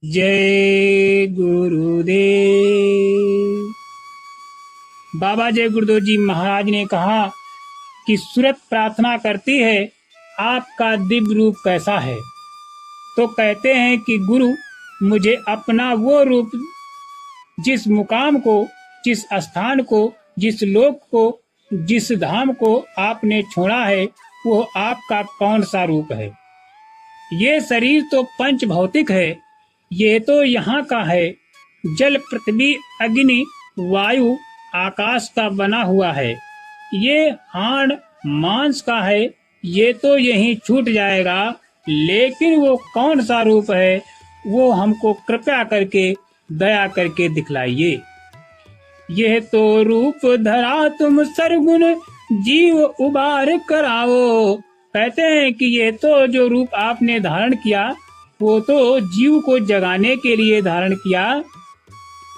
जय गुरुदेव। बाबा जय गुरुदेव जी महाराज ने कहा कि सूरत प्रार्थना करती है, आपका दिव्य रूप कैसा है। तो कहते हैं कि गुरु मुझे अपना वो रूप, जिस मुकाम को, जिस स्थान को, जिस लोक को, जिस धाम को आपने छोड़ा है, वो आपका कौन सा रूप है। ये शरीर तो पंच भौतिक है, ये तो यहाँ का है। जल, पृथ्वी, अग्नि, वायु, आकाश का बना हुआ है। ये हाड़ मांस का है, ये तो यहीं छूट जाएगा। लेकिन वो कौन सा रूप है, वो हमको कृपया करके, दया करके दिखलाइए। यह तो रूप धरा तुम सरगुण जीव उबार कराओ। कहते हैं कि ये तो जो रूप आपने धारण किया, वो तो जीव को जगाने के लिए धारण किया।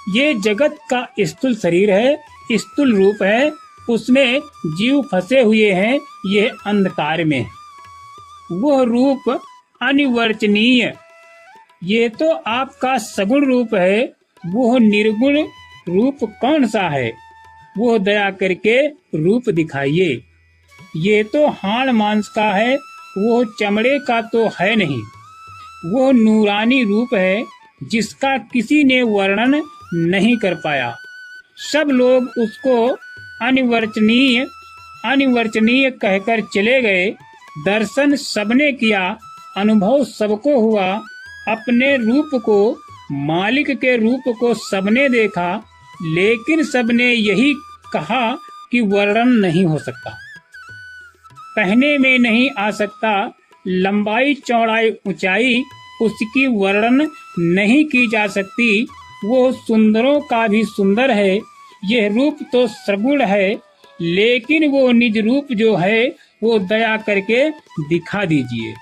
ये जगत का स्थूल शरीर है, स्थूल रूप है, उसमें जीव फंसे हुए हैं, ये अंधकार में। वह रूप अनिवर्चनीय, ये तो आपका सगुण रूप है। वो निर्गुण रूप कौन सा है, वो दया करके रूप दिखाइए। ये तो हाड़ मांस का है, वो चमड़े का तो है नहीं। वो नूरानी रूप है, जिसका किसी ने वर्णन नहीं कर पाया। सब लोग उसको अनिवर्चनीय अनिवर्चनीय कहकर चले गए। दर्शन सबने किया, अनुभव सबको हुआ। अपने रूप को, मालिक के रूप को सबने देखा, लेकिन सबने यही कहा कि वर्णन नहीं हो सकता, कहने में नहीं आ सकता। लंबाई, चौड़ाई, ऊंचाई उसकी वर्णन नहीं की जा सकती। वो सुंदरों का भी सुंदर है। यह रूप तो सगुण है, लेकिन वो निज रूप जो है, वो दया करके दिखा दीजिए।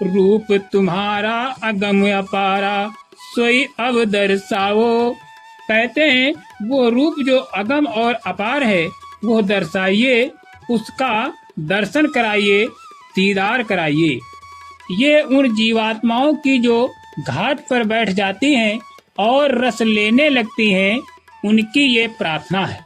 रूप तुम्हारा अगम अपारा, सोई अब दर्शाओ। कहते हैं वो रूप जो अगम और अपार है, वो दर्शाइए, उसका दर्शन कराइए, दीदार कराइए। ये उन जीवात्माओं की जो घाट पर बैठ जाती हैं और रस लेने लगती हैं, उनकी ये प्रार्थना है।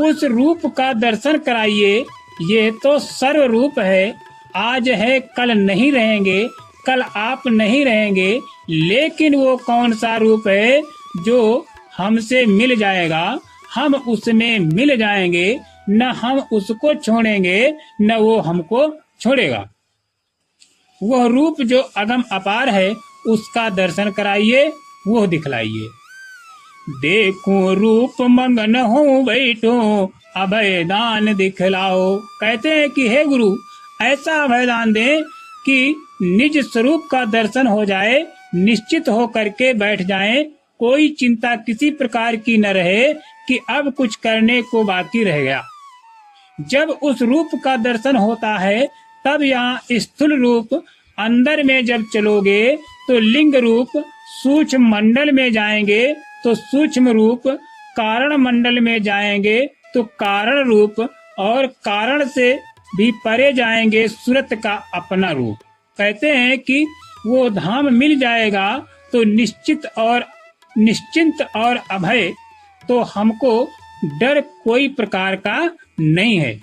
उस रूप का दर्शन कराइए। ये तो सर्व रूप है, आज है कल नहीं रहेंगे, कल आप नहीं रहेंगे। लेकिन वो कौन सा रूप है जो हमसे मिल जाएगा, हम उसमें मिल जाएंगे, न हम उसको छोड़ेंगे न वो हमको छोड़ेगा। वह रूप जो अगम अपार है, उसका दर्शन कराइए, वो दिखलाइए। देखूं रूप मंगन हूँ बैठो, अभय दान दिखलाओ। कहते हैं कि हे गुरु, ऐसा अभय दान दे कि निज स्वरूप का दर्शन हो जाए, निश्चित हो करके बैठ जाएं। कोई चिंता किसी प्रकार की न रहे कि अब कुछ करने को बाकी रह गया। जब उस रूप का दर्शन होता है, तब यहाँ स्थूल रूप, अंदर में जब चलोगे तो लिंग रूप, सूक्ष्म मंडल में जाएंगे तो सूक्ष्म रूप, कारण मंडल में जाएंगे तो कारण रूप, और कारण से भी परे जाएंगे सूरत का अपना रूप। कहते हैं कि वो धाम मिल जाएगा तो निश्चिंत और अभय, तो हमको डर कोई प्रकार का नहीं है।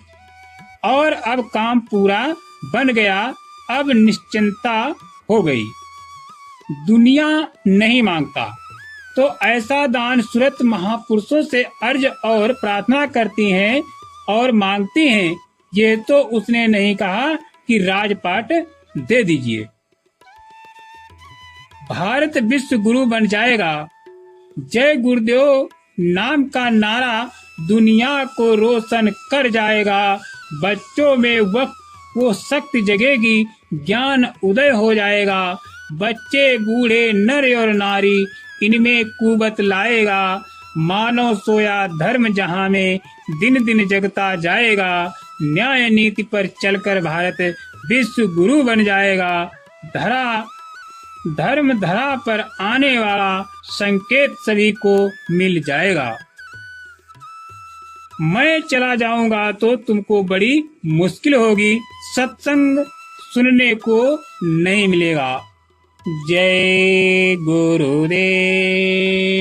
और अब काम पूरा बन गया, अब निश्चिंता हो गई, दुनिया नहीं मांगता। तो ऐसा दान सूरत महापुरुषों से अर्ज और प्रार्थना करती हैं और मांगती हैं। ये तो उसने नहीं कहा कि राजपाट दे दीजिए। भारत विश्व गुरु बन जाएगा। जय गुरुदेव नाम का नारा दुनिया को रोशन कर जाएगा। बच्चों में वो शक्ति जगेगी, ज्ञान उदय हो जाएगा। बच्चे, बूढ़े, नर और नारी, इनमें कुवत लाएगा। मानव सोया धर्म जहां में, दिन दिन जगता जाएगा। न्याय नीति पर चलकर भारत विश्व गुरु बन जाएगा। धर्म धरा पर आने वाला संकेत सभी को मिल जाएगा। मैं चला जाऊंगा तो तुमको बड़ी मुश्किल होगी, सत्संग सुनने को नहीं मिलेगा। जय गुरुदेव।